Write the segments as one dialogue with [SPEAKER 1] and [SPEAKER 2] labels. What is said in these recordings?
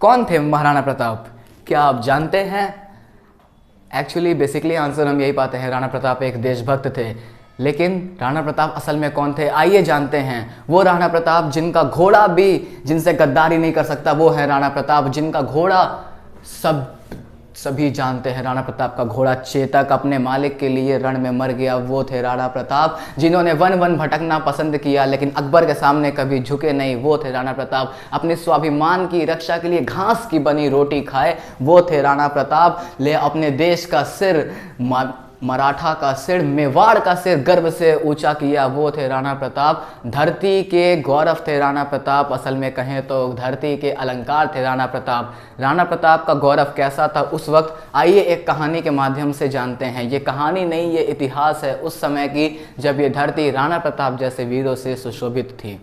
[SPEAKER 1] कौन थे महाराणा प्रताप? क्या आप जानते हैं? एक्चुअली बेसिकली आंसर हम यही पाते हैं, राणा प्रताप एक देशभक्त थे। लेकिन राणा प्रताप असल में कौन थे, आइए जानते हैं। वो राणा प्रताप जिनका घोड़ा भी जिनसे गद्दारी नहीं कर सकता, वो है राणा प्रताप। जिनका घोड़ा सभी जानते हैं, राणा प्रताप का घोड़ा चेतक अपने मालिक के लिए रण में मर गया, वो थे राणा प्रताप। जिन्होंने वन वन भटकना पसंद किया लेकिन अकबर के सामने कभी झुके नहीं, वो थे राणा प्रताप। अपने स्वाभिमान की रक्षा के लिए घास की बनी रोटी खाए, वो थे राणा प्रताप। ले अपने देश का सिर, मराठा का सिर, मेवाड़ का सिर गर्व से ऊंचा किया, वो थे राणा प्रताप। धरती के गौरव थे राणा प्रताप, असल में कहें तो धरती के अलंकार थे राणा प्रताप। राणा प्रताप का गौरव कैसा था उस वक्त, आइए एक कहानी के माध्यम से जानते हैं। ये कहानी नहीं, ये इतिहास है उस समय की जब ये धरती राणा प्रताप जैसे वीरों से सुशोभित थी।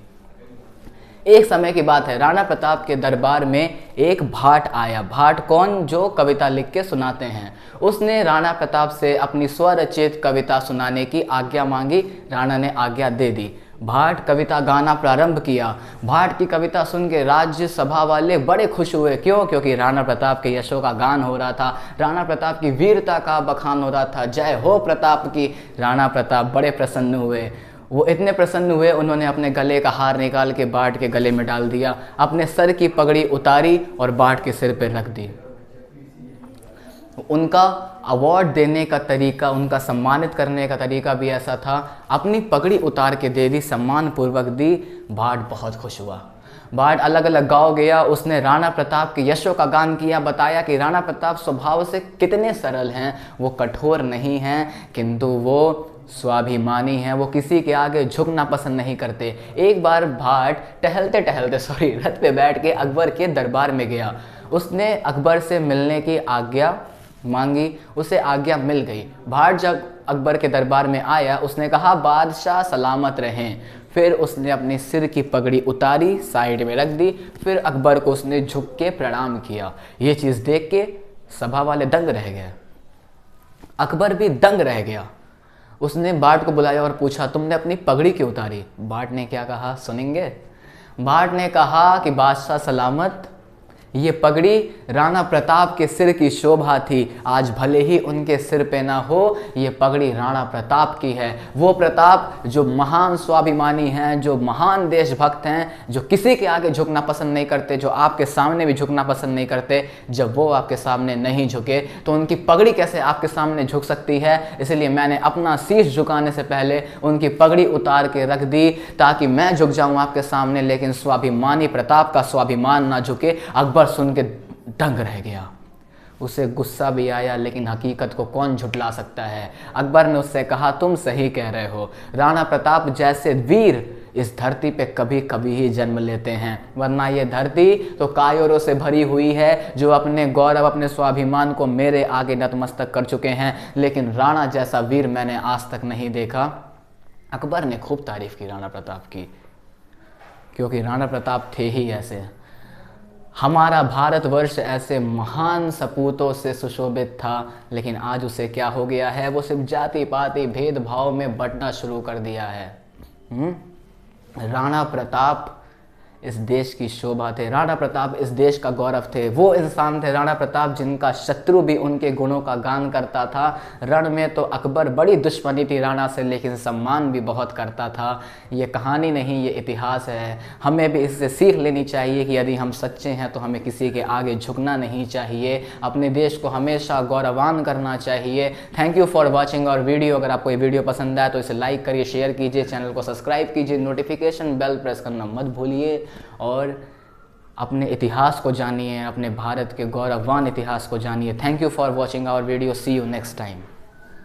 [SPEAKER 1] एक समय की बात है, राणा प्रताप के दरबार में एक भाट आया। भाट कौन? जो कविता लिख के सुनाते हैं। उसने राणा प्रताप से अपनी स्वरचित कविता सुनाने की आज्ञा मांगी। राणा ने आज्ञा दे दी। भाट कविता गाना प्रारंभ किया। भाट की कविता सुन के राज्यसभा वाले बड़े खुश हुए। क्यों? क्योंकि राणा प्रताप के यशों का गान हो रहा था, राणा प्रताप की वीरता का बखान हो रहा था। जय हो प्रताप की। राणा प्रताप बड़े प्रसन्न हुए। वो इतने प्रसन्न हुए, उन्होंने अपने गले का हार निकाल के भाट के गले में डाल दिया, अपने सर की पगड़ी उतारी और भाट के सिर पर रख दी। उनका अवार्ड देने का तरीका, उनका सम्मानित करने का तरीका भी ऐसा था, अपनी पगड़ी उतार के दे दी, सम्मान पूर्वक दी। भाट बहुत खुश हुआ। भाट अलग अलग गांव गया, उसने राणा प्रताप के यशों का गान किया, बताया कि राणा प्रताप स्वभाव से कितने सरल हैं, वो कठोर नहीं हैं किंतु वो स्वाभिमानी हैं, वो किसी के आगे झुकना पसंद नहीं करते। एक बार भाट टहलते टहलते रथ पे बैठ के अकबर के दरबार में गया। उसने अकबर से मिलने की आज्ञा मांगी, उसे आज्ञा मिल गई। भाट जब अकबर के दरबार में आया, उसने कहा बादशाह सलामत रहें। फिर उसने अपनी सिर की पगड़ी उतारी, साइड में रख दी, फिर अकबर को उसने झुक के प्रणाम किया। ये चीज़ देख के सभा वाले दंग रह गए, अकबर भी दंग रह गया। उसने भाट को बुलाया और पूछा तुमने अपनी पगड़ी क्यों उतारी? भाट ने क्या कहा सुनेंगे? भाट ने कहा कि बादशाह सलामत, ये पगड़ी राणा प्रताप के सिर की शोभा थी, आज भले ही उनके सिर पे ना हो, ये पगड़ी राणा प्रताप की है। वो प्रताप जो महान स्वाभिमानी हैं, जो महान देशभक्त हैं, जो किसी के आगे झुकना पसंद नहीं करते, जो आपके सामने भी झुकना पसंद नहीं करते, जब वो आपके सामने नहीं झुके तो उनकी पगड़ी कैसे आपके सामने झुक सकती है? इसलिए मैंने अपना शीश झुकाने से पहले उनकी पगड़ी उतार के रख दी ताकि मैं झुक जाऊं आपके सामने, लेकिन स्वाभिमानी प्रताप का स्वाभिमान ना झुके। अकबर सुन के दंग रह गया। उसे गुस्सा भी आया, लेकिन हकीकत को कौन झुटला सकता है। अकबर ने उससे कहा तुम सही कह रहे हो, राणा प्रताप जैसे वीर इस धरती पे कभी कभी ही जन्म लेते हैं, वरना ये धरती तो कायरों से भरी हुई है जो अपने गौरव, अपने स्वाभिमान को मेरे आगे नतमस्तक कर चुके हैं, लेकिन राणा जैसा वीर मैंने आज तक नहीं देखा। अकबर ने खूब तारीफ की राणा प्रताप की, क्योंकि राणा प्रताप थे ही ऐसे। हमारा भारतवर्ष ऐसे महान सपूतों से सुशोभित था, लेकिन आज उसे क्या हो गया है? वो सिर्फ जाति पाति भेदभाव में बंटना शुरू कर दिया है। राणा प्रताप इस देश की शोभा थे, राणा प्रताप इस देश का गौरव थे। वो इंसान थे राणा प्रताप जिनका शत्रु भी उनके गुणों का गान करता था। रण में तो अकबर बड़ी दुश्मनी थी राणा से, लेकिन सम्मान भी बहुत करता था। ये कहानी नहीं, ये इतिहास है। हमें भी इससे सीख लेनी चाहिए कि यदि हम सच्चे हैं तो हमें किसी के आगे झुकना नहीं चाहिए, अपने देश को हमेशा गौरवान करना चाहिए। Thank you for watching our video. अगर आपको ये वीडियो पसंद आए तो इसे लाइक करिए, शेयर कीजिए, चैनल को सब्सक्राइब कीजिए, नोटिफिकेशन बेल प्रेस करना मत भूलिए और अपने इतिहास को जानिए, अपने भारत के गौरववान इतिहास को जानिए। Thank you for watching our video. See you next time.